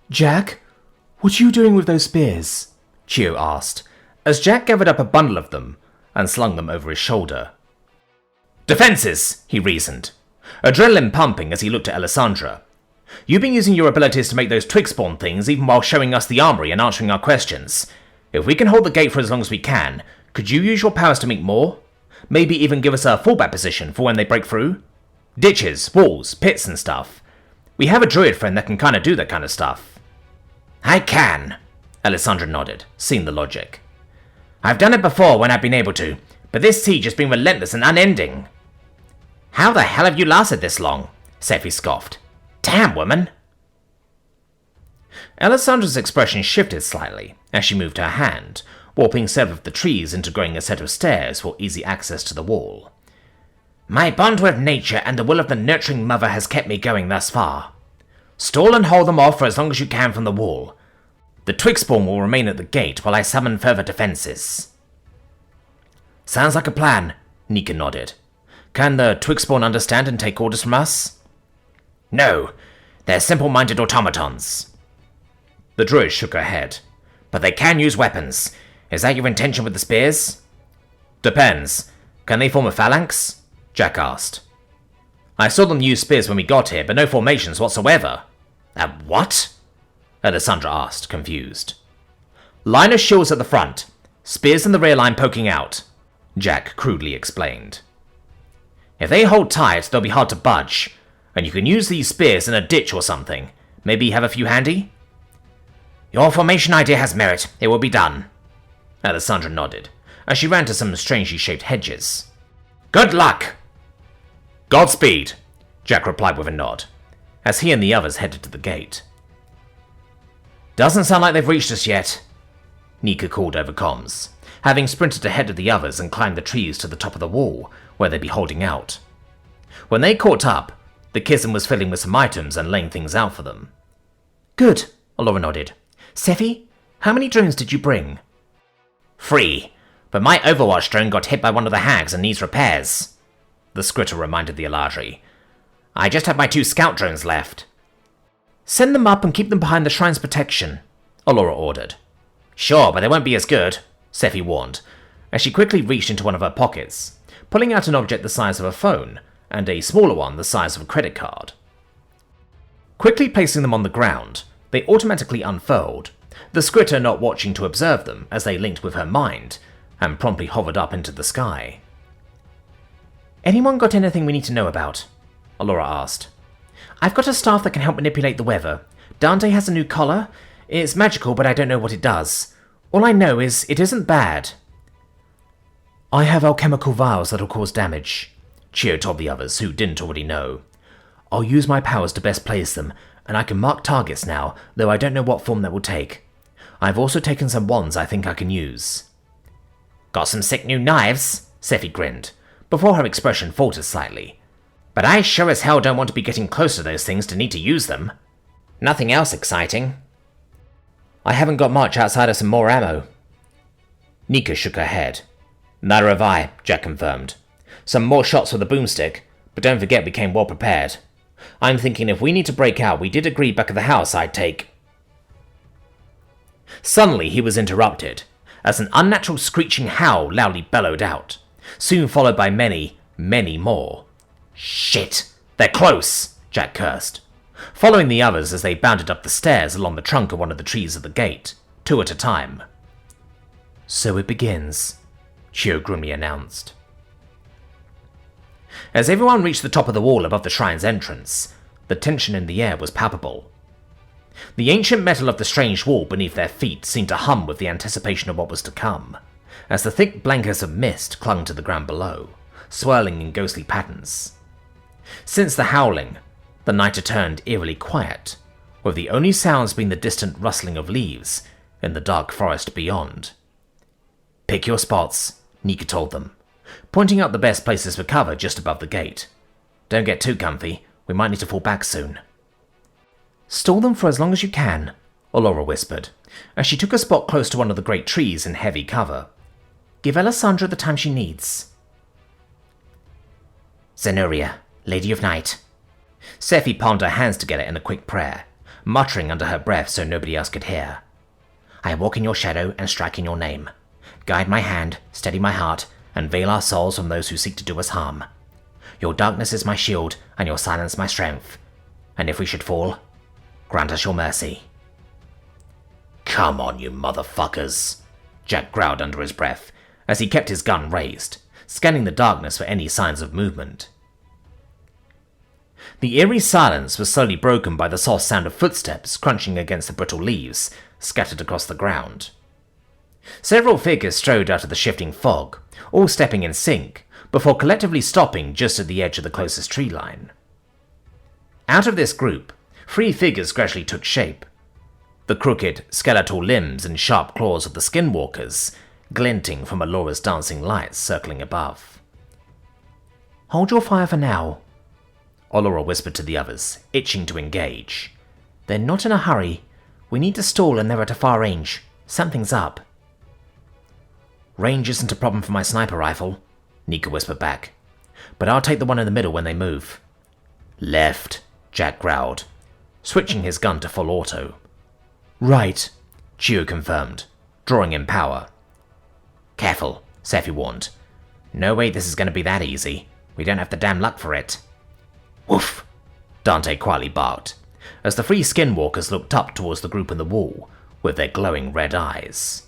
Jack, what are you doing with those spears? Chio asked, as Jack gathered up a bundle of them and slung them over his shoulder. Defenses, he reasoned, adrenaline pumping as he looked at Alessandra. You've been using your abilities to make those twig spawn things even while showing us the armory and answering our questions. If we can hold the gate for as long as we can, could you use your powers to make more? Maybe even give us a fallback position for when they break through? Ditches, walls, pits and stuff. We have a druid friend that can kinda do that kind of stuff. I can, Alessandra nodded, seeing the logic. I've done it before when I've been able to, but this siege has been relentless and unending. How the hell have you lasted this long? Scifi scoffed. Damn, woman! Alessandra's expression shifted slightly as she moved her hand, warping several of the trees into growing a set of stairs for easy access to the wall. My bond with nature and the will of the nurturing mother has kept me going thus far. Stall and hold them off for as long as you can from the wall. The twig spawn will remain at the gate while I summon further defenses. Sounds like a plan, Nika nodded. Can the twig spawn understand and take orders from us? No, they're simple-minded automatons. The druid shook her head. But they can use weapons. Is that your intention with the spears? Depends. Can they form a phalanx? Jack asked. I saw them use spears when we got here, but no formations whatsoever. What? Alessandra asked, confused. Line of shields at the front. Spears in the rear line poking out, Jack crudely explained. If they hold tight, they'll be hard to budge, and you can use these spears in a ditch or something. Maybe have a few handy? Your formation idea has merit. It will be done. Alessandra nodded, as she ran to some strangely shaped hedges. Good luck! Godspeed, Jack replied with a nod, as he and the others headed to the gate. Doesn't sound like they've reached us yet, Nika called over comms, having sprinted ahead of the others and climbed the trees to the top of the wall, where they'd be holding out. When they caught up, the chasm was filling with some items and laying things out for them. Good, Allura nodded. Scifi, how many drones did you bring? 3, but my Overwatch drone got hit by one of the hags and needs repairs, the Scritter reminded the Eladri. I just have my 2 scout drones left. Send them up and keep them behind the shrine's protection, Allura ordered. Sure, but they won't be as good, Scifi warned, as she quickly reached into one of her pockets, pulling out an object the size of a phone and a smaller one the size of a credit card. Quickly placing them on the ground, they automatically unfurled, the Scritter not watching to observe them as they linked with her mind, and promptly hovered up into the sky. Anyone got anything we need to know about? Allura asked. I've got a staff that can help manipulate the weather. Dante has a new collar. It's magical, but I don't know what it does. All I know is it isn't bad. I have alchemical vials that'll cause damage, Chio told the others who didn't already know. I'll use my powers to best place them, and I can mark targets now, though I don't know what form that will take. I've also taken some wands I think I can use. Got some sick new knives? Scifi grinned, before her expression faltered slightly. But I sure as hell don't want to be getting close to those things to need to use them. Nothing else exciting. I haven't got much outside of some more ammo. Nika shook her head. Neither have I, Jack confirmed. Some more shots with the boomstick, but don't forget we came well prepared. I'm thinking if we need to break out, we did agree back at the house I'd take... Suddenly he was interrupted, as an unnatural screeching howl loudly bellowed out, soon followed by many, many more. Shit! They're close! Jack cursed, following the others as they bounded up the stairs along the trunk of one of the trees at the gate, 2 at a time. So it begins, Chio grimly announced. As everyone reached the top of the wall above the shrine's entrance, the tension in the air was palpable. The ancient metal of the strange wall beneath their feet seemed to hum with the anticipation of what was to come, as the thick blankets of mist clung to the ground below, swirling in ghostly patterns. Since the howling, the night had turned eerily quiet, with the only sounds being the distant rustling of leaves in the dark forest beyond. Pick your spots, Nika told them, pointing out the best places for cover just above the gate. Don't get too comfy, we might need to fall back soon. Stall them for as long as you can, Allura whispered, as she took a spot close to one of the great trees in heavy cover. Give Alessandra the time she needs. Zenuria, Lady of Night. Scifi palmed her hands together in a quick prayer, muttering under her breath so nobody else could hear. I walk in your shadow and strike in your name. Guide my hand, steady my heart, and veil our souls from those who seek to do us harm. Your darkness is my shield, and your silence my strength. And if we should fall, grant us your mercy. Come on, you motherfuckers, Jack growled under his breath, as he kept his gun raised, scanning the darkness for any signs of movement. The eerie silence was slowly broken by the soft sound of footsteps crunching against the brittle leaves scattered across the ground. Several figures strode out of the shifting fog, all stepping in sync, before collectively stopping just at the edge of the closest tree line. Out of this group, 3 figures gradually took shape, the crooked, skeletal limbs and sharp claws of the skinwalkers glinting from Alora's dancing lights circling above. Hold your fire for now, Alora whispered to the others, itching to engage. They're not in a hurry. We need to stall and they're at a far range. Something's up. Range isn't a problem for my sniper rifle, Nika whispered back. But I'll take the one in the middle when they move. Left, Jack growled, switching his gun to full auto. Right, Chio confirmed, drawing in power. Careful, Scifi warned. No way this is going to be that easy. We don't have the damn luck for it. Woof, Dante quietly barked, as the 3 skinwalkers looked up towards the group on the wall with their glowing red eyes.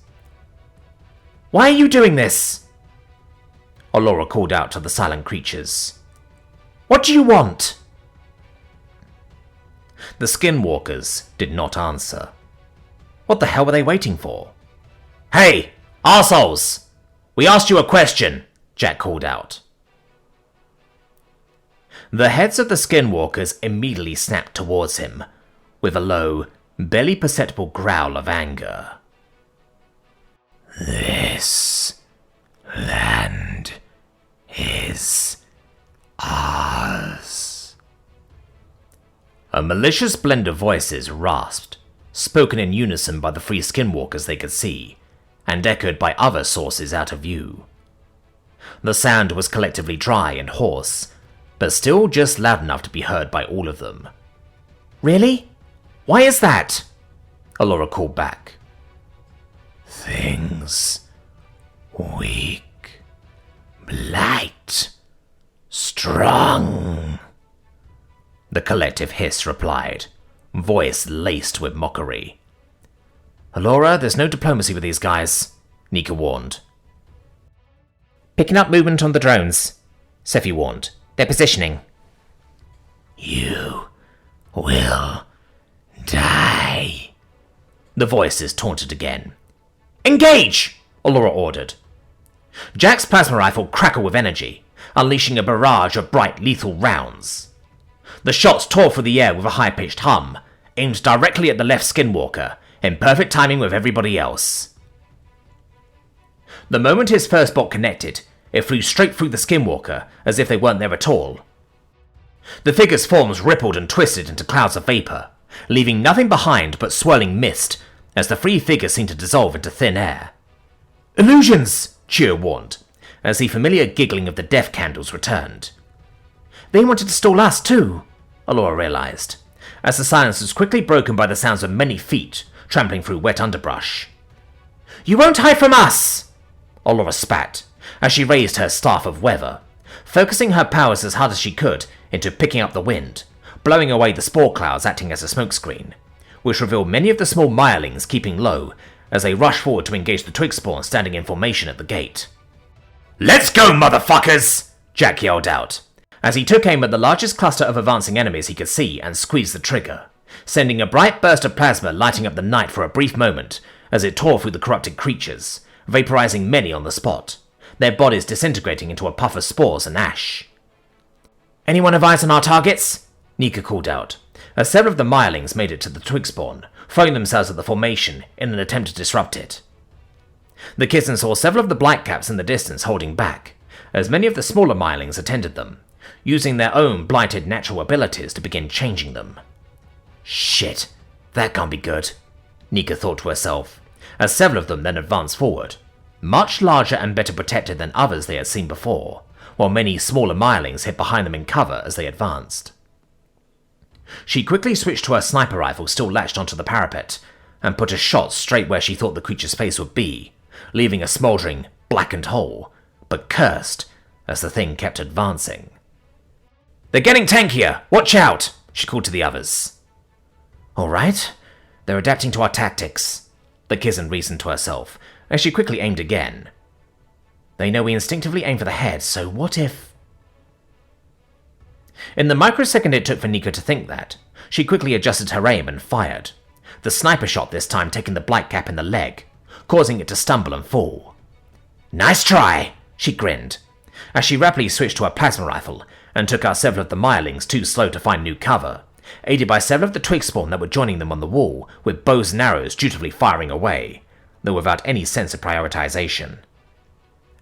Why are you doing this? Alora called out to the silent creatures. What do you want? The skinwalkers did not answer. What the hell were they waiting for? Hey, arseholes! We asked you a question, Jack called out. The heads of the skinwalkers immediately snapped towards him, with a low, barely perceptible growl of anger. This land is ours. A malicious blend of voices rasped, spoken in unison by the 3 skinwalkers they could see, and echoed by other sources out of view. The sound was collectively dry and hoarse, but still just loud enough to be heard by all of them. Really? Why is that? Alora called back. Things weak. Blight. Strong. The collective hiss replied, voice laced with mockery. Alora, there's no diplomacy with these guys, Nika warned. Picking up movement on the drones, Scifi warned. They're positioning. You will die. The voices taunted again. Engage! Alora ordered. Jack's plasma rifle crackled with energy, unleashing a barrage of bright, lethal rounds. The shots tore through the air with a high-pitched hum, aimed directly at the left skinwalker, in perfect timing with everybody else. The moment his first bolt connected, it flew straight through the skinwalker, as if they weren't there at all. The figure's forms rippled and twisted into clouds of vapor, leaving nothing behind but swirling mist, as the 3 figures seemed to dissolve into thin air. Illusions! Chio warned, as the familiar giggling of the death candles returned. They wanted to stall us too, Alora realized, as the silence was quickly broken by the sounds of many feet trampling through wet underbrush. You won't hide from us! Alora spat, as she raised her staff of weather, focusing her powers as hard as she could into picking up the wind, blowing away the spore clouds acting as a smokescreen, which revealed many of the small mirelings keeping low as they rushed forward to engage the twig spawn standing in formation at the gate. Let's go, motherfuckers! Jack yelled out, as he took aim at the largest cluster of advancing enemies he could see and squeezed the trigger, sending a bright burst of plasma lighting up the night for a brief moment as it tore through the corrupted creatures, vaporizing many on the spot, their bodies disintegrating into a puff of spores and ash. Anyone have eyes on our targets? Nika called out, as several of the mirelings made it to the twig spawn, throwing themselves at the formation in an attempt to disrupt it. The kitten saw several of the blight caps in the distance holding back, as many of the smaller mirelings attended them, using their own blighted natural abilities to begin changing them. Shit, that can't be good, Nika thought to herself, as several of them then advanced forward, much larger and better protected than others they had seen before, while many smaller mirelings hid behind them in cover as they advanced. She quickly switched to her sniper rifle still latched onto the parapet, and put a shot straight where she thought the creature's face would be, leaving a smouldering, blackened hole, but cursed as the thing kept advancing. "They're getting tankier! Watch out!" she called to the others. "All right, they're adapting to our tactics," the Kizan reasoned to herself, as she quickly aimed again. They know we instinctively aim for the head, so what if... In the microsecond it took for Nico to think that, she quickly adjusted her aim and fired, the sniper shot this time taking the Blight Cap in the leg, causing it to stumble and fall. "Nice try!" she grinned, as she rapidly switched to her plasma rifle and took out several of the Myrlings too slow to find new cover, aided by several of the twig spawn that were joining them on the wall, with bows and arrows dutifully firing away, though without any sense of prioritization.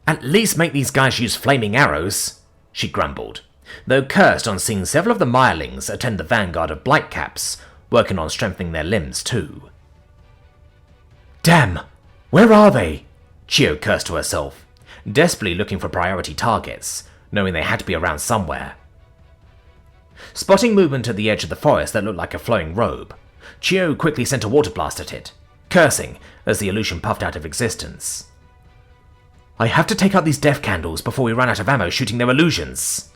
"At least make these guys use flaming arrows," she grumbled, though cursed on seeing several of the Myrlings attend the vanguard of Blight Caps, working on strengthening their limbs too. "Damn! Where are they?" Chio cursed to herself, desperately looking for priority targets, knowing they had to be around somewhere. Spotting movement at the edge of the forest that looked like a flowing robe, Chio quickly sent a water blast at it, cursing as the illusion puffed out of existence. "I have to take out these death candles before we run out of ammo shooting their illusions."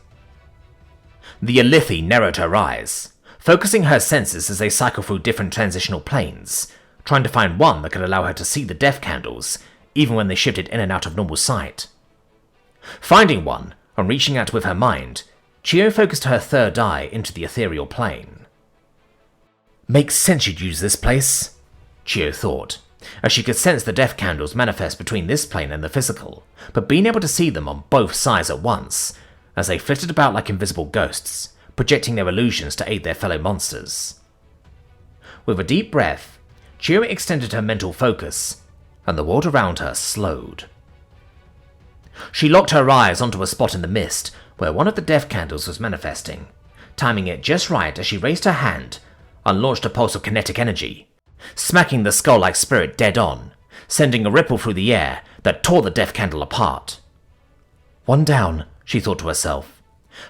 The Ilithi narrowed her eyes, focusing her senses as they cycle through different transitional planes, trying to find one that could allow her to see the death candles, even when they shifted in and out of normal sight. Finding one, and reaching out with her mind, Chio focused her third eye into the ethereal plane. "Makes sense you'd use this place," Chio thought, as she could sense the death candles manifest between this plane and the physical, but being able to see them on both sides at once, as they flitted about like invisible ghosts, projecting their illusions to aid their fellow monsters. With a deep breath, Chio extended her mental focus, and the world around her slowed. She locked her eyes onto a spot in the mist where one of the death candles was manifesting, timing it just right as she raised her hand and launched a pulse of kinetic energy, smacking the skull-like spirit dead on, sending a ripple through the air that tore the death candle apart. One down, she thought to herself,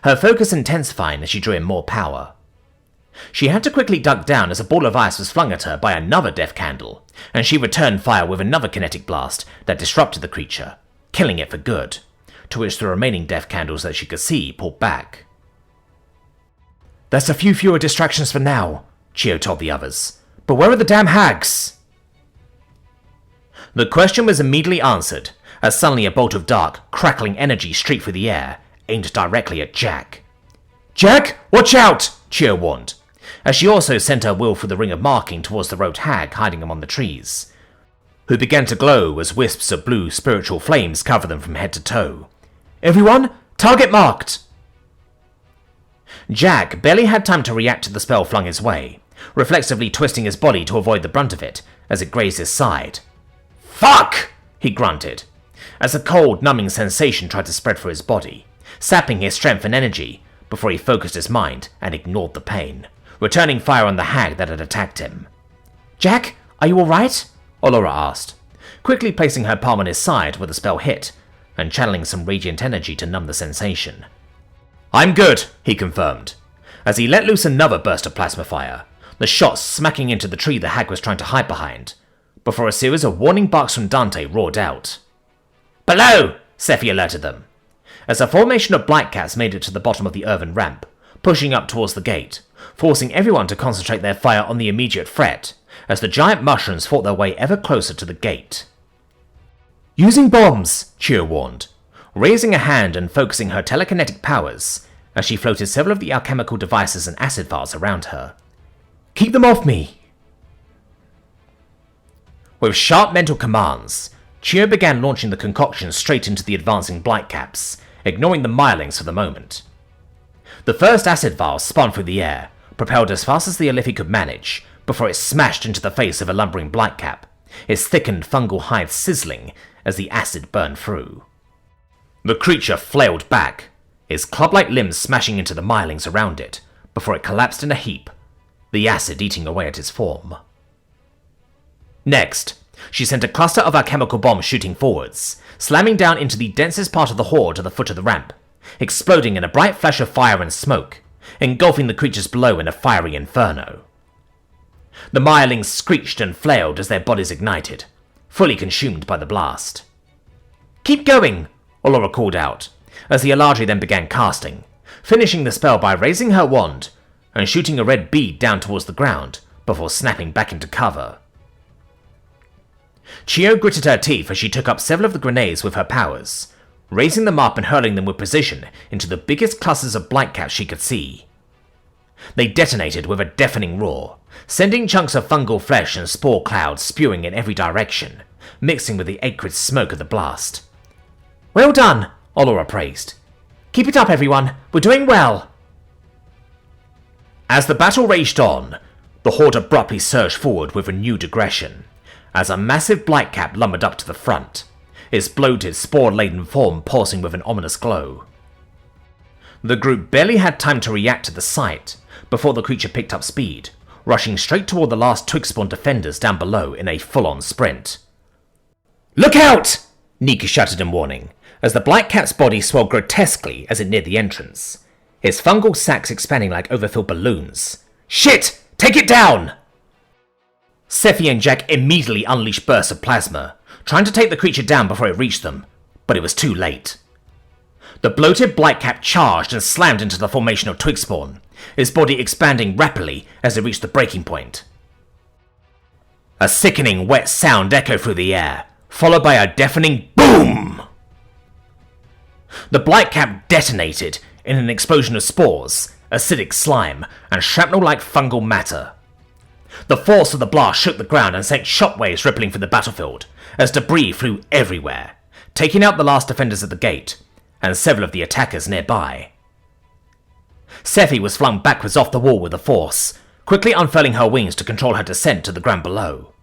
her focus intensifying as she drew in more power. She had to quickly duck down as a ball of ice was flung at her by another death candle, and she returned fire with another kinetic blast that disrupted the creature, killing it for good, to which the remaining death candles that she could see pulled back. "There's a few fewer distractions for now," Chio told the others, "but where are the damn hags?" The question was immediately answered, as suddenly a bolt of dark, crackling energy streaked through the air, aimed directly at Jack. "Jack, watch out!" Chio warned, as she also sent her will through the ring of marking towards the robed hag hiding among the trees, who began to glow as wisps of blue spiritual flames covered them from head to toe. "Everyone, target marked!" Jack barely had time to react to the spell flung his way, reflexively twisting his body to avoid the brunt of it as it grazed his side. "Fuck!" he grunted, as a cold, numbing sensation tried to spread through his body, sapping his strength and energy before he focused his mind and ignored the pain, returning fire on the hag that had attacked him. "Jack, are you alright?" Allura asked, quickly placing her palm on his side where the spell hit, and channeling some radiant energy to numb the sensation. "I'm good," he confirmed, as he let loose another burst of plasma fire, the shot smacking into the tree the hag was trying to hide behind, before a series of warning barks from Dante roared out. "Below!" Scifi alerted them, as a formation of Blight Cats made it to the bottom of the earthen ramp, pushing up towards the gate, forcing everyone to concentrate their fire on the immediate threat, as the giant mushrooms fought their way ever closer to the gate. "Using bombs," Chio warned, raising a hand and focusing her telekinetic powers as she floated several of the alchemical devices and acid vials around her. "Keep them off me!" With sharp mental commands, Chio began launching the concoction straight into the advancing Blight Caps, ignoring the Myrlings for the moment. The first acid vial spun through the air, propelled as fast as the Ilithi could manage, before it smashed into the face of a lumbering Blight Cap, its thickened fungal hide sizzling as the acid burned through. The creature flailed back, its club-like limbs smashing into the Myrlings around it, before it collapsed in a heap, the acid eating away at its form. Next, she sent a cluster of alchemical bombs shooting forwards, slamming down into the densest part of the horde at the foot of the ramp, exploding in a bright flash of fire and smoke, engulfing the creatures below in a fiery inferno. The mirelings screeched and flailed as their bodies ignited, fully consumed by the blast. "Keep going," Allura called out, as the Eladri then began casting, finishing the spell by raising her wand and shooting a red bead down towards the ground before snapping back into cover. Chio gritted her teeth as she took up several of the grenades with her powers, raising them up and hurling them with precision into the biggest clusters of blight caps she could see. They detonated with a deafening roar, sending chunks of fungal flesh and spore clouds spewing in every direction, mixing with the acrid smoke of the blast. "Well done," Allura praised. "Keep it up, everyone. We're doing well." As the battle raged on, the horde abruptly surged forward with renewed aggression, as a massive blight cap lumbered up to the front, its bloated, spore-laden form pulsing with an ominous glow. The group barely had time to react to the sight before the creature picked up speed, rushing straight toward the last Twigspawn defenders down below in a full-on sprint. "Look out!" Nika shouted in warning, as the blight cap's body swelled grotesquely as it neared the entrance, its fungal sacs expanding like overfilled balloons. "Shit! Take it down!" Scifi and Jack immediately unleashed bursts of plasma, trying to take the creature down before it reached them, but it was too late. The bloated blight cap charged and slammed into the formation of Twigspawn, its body expanding rapidly as it reached the breaking point. A sickening wet sound echoed through the air, followed by a deafening boom! The blight cap detonated in an explosion of spores, acidic slime, and shrapnel-like fungal matter. The force of the blast shook the ground and sent shockwaves rippling through the battlefield, as debris flew everywhere, taking out the last defenders at the gate, and several of the attackers nearby. Scifi was flung backwards off the wall with the force, quickly unfurling her wings to control her descent to the ground below.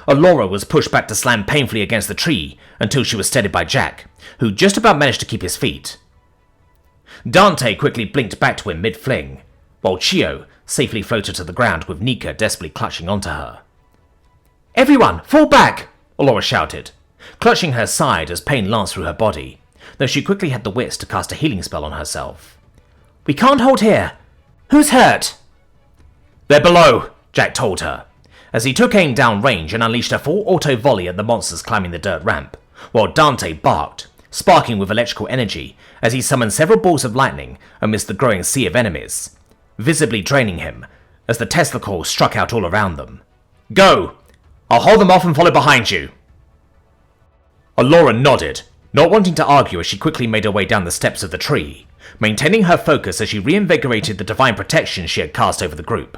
Allura was pushed back to slam painfully against the tree until she was steadied by Jack, who just about managed to keep his feet. Dante quickly blinked back to him mid-fling, while Chio safely floated to the ground with Nika desperately clutching onto her. "Everyone, fall back!" Allura shouted, clutching her side as pain lanced through her body, though she quickly had the wits to cast a healing spell on herself. "We can't hold here. Who's hurt?" "They're below," Jack told her, as he took aim down range and unleashed a full auto volley at the monsters climbing the dirt ramp, while Dante barked, sparking with electrical energy as he summoned several balls of lightning amidst the growing sea of enemies, visibly draining him as the Tesla calls struck out all around them. "Go! I'll hold them off and follow behind you." Allura nodded, not wanting to argue as she quickly made her way down the steps of the tree, maintaining her focus as she reinvigorated the divine protection she had cast over the group.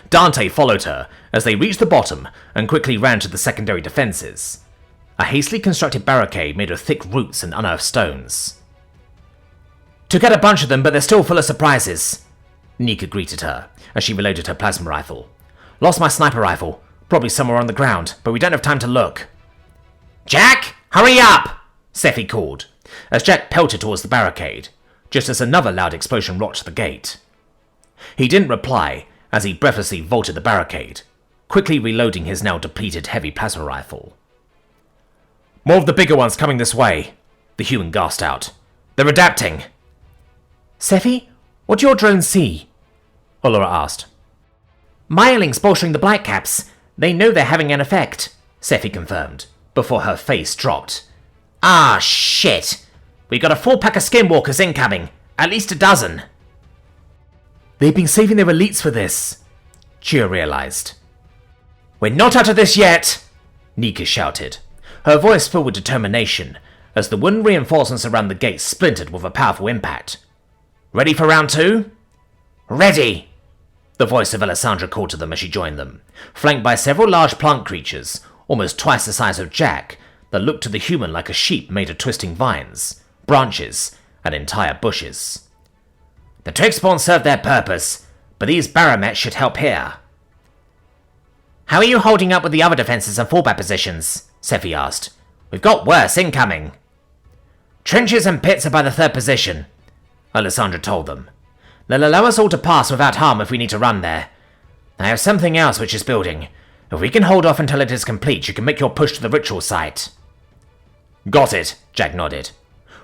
Dante followed her as they reached the bottom and quickly ran to the secondary defences, a hastily constructed barricade made of thick roots and unearthed stones. "Took out a bunch of them, but they're still full of surprises," Nika greeted her as she reloaded her plasma rifle. "Lost my sniper rifle, probably somewhere on the ground, but we don't have time to look." "Jack, hurry up!" Scifi called, as Jack pelted towards the barricade, just as another loud explosion rocked the gate. He didn't reply as he breathlessly vaulted the barricade, quickly reloading his now depleted heavy plasma rifle. "More of the bigger ones coming this way," the human gasped out. "They're adapting." "Scifi, what do your drones see?" Allura asked. "Mirelings bolstering the blight caps. They know they're having an effect," Scifi confirmed, before her face dropped. "Ah, shit! We got a full pack of skinwalkers incoming. At least a dozen." "They've been saving their elites for this," Chio realized. "We're not out of this yet!" Nika shouted, her voice filled with determination, as the wooden reinforcements around the gate splintered with a powerful impact. "Ready for round two?" "Ready!" The voice of Alessandra called to them as she joined them, flanked by several large plant creatures, almost twice the size of Jack, that looked to the human like a sheep made of twisting vines, branches, and entire bushes. "The Twigspawn served their purpose, but these Baramets should help here." "How are you holding up with the other defences and fallback positions?" Scifi asked. "We've got worse incoming." "Trenches and pits are by the third position," Alessandra told them. "They'll allow us all to pass without harm if we need to run there. I have something else which is building. If we can hold off until it is complete, you can make your push to the ritual site." "Got it," Jack nodded,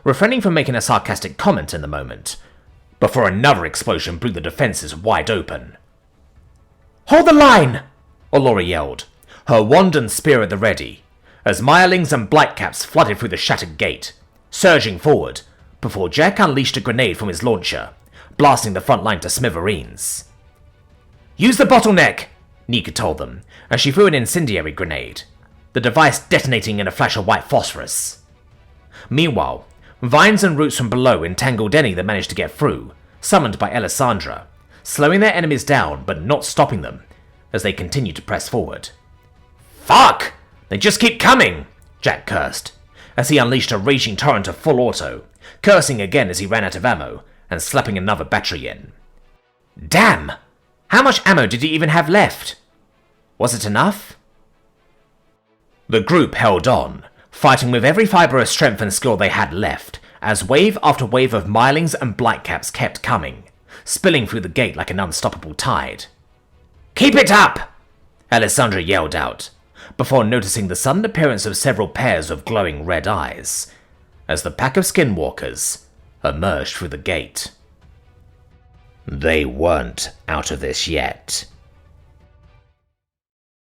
refraining from making a sarcastic comment in the moment, before another explosion blew the defenses wide open. "Hold the line!" Allura yelled, her wand and spear at the ready, as Mirelings and Blightcaps flooded through the shattered gate, surging forward, before Jack unleashed a grenade from his launcher, blasting the front line to smithereens. "Use the bottleneck!" Nika told them, as she threw an incendiary grenade, the device detonating in a flash of white phosphorus. Meanwhile, vines and roots from below entangled any that managed to get through, summoned by Alessandra, slowing their enemies down but not stopping them as they continued to press forward. "Fuck! They just keep coming!" Jack cursed, as he unleashed a raging torrent of full auto, cursing again as he ran out of ammo and slapping another battery in. Damn! How much ammo did he even have left? Was it enough? The group held on, fighting with every fibre of strength and skill they had left, as wave after wave of Mirelings and Blightcaps kept coming, spilling through the gate like an unstoppable tide. "Keep it up!" Alessandra yelled out, before noticing the sudden appearance of several pairs of glowing red eyes, as the pack of skinwalkers emerged through the gate. "They weren't out of this yet,"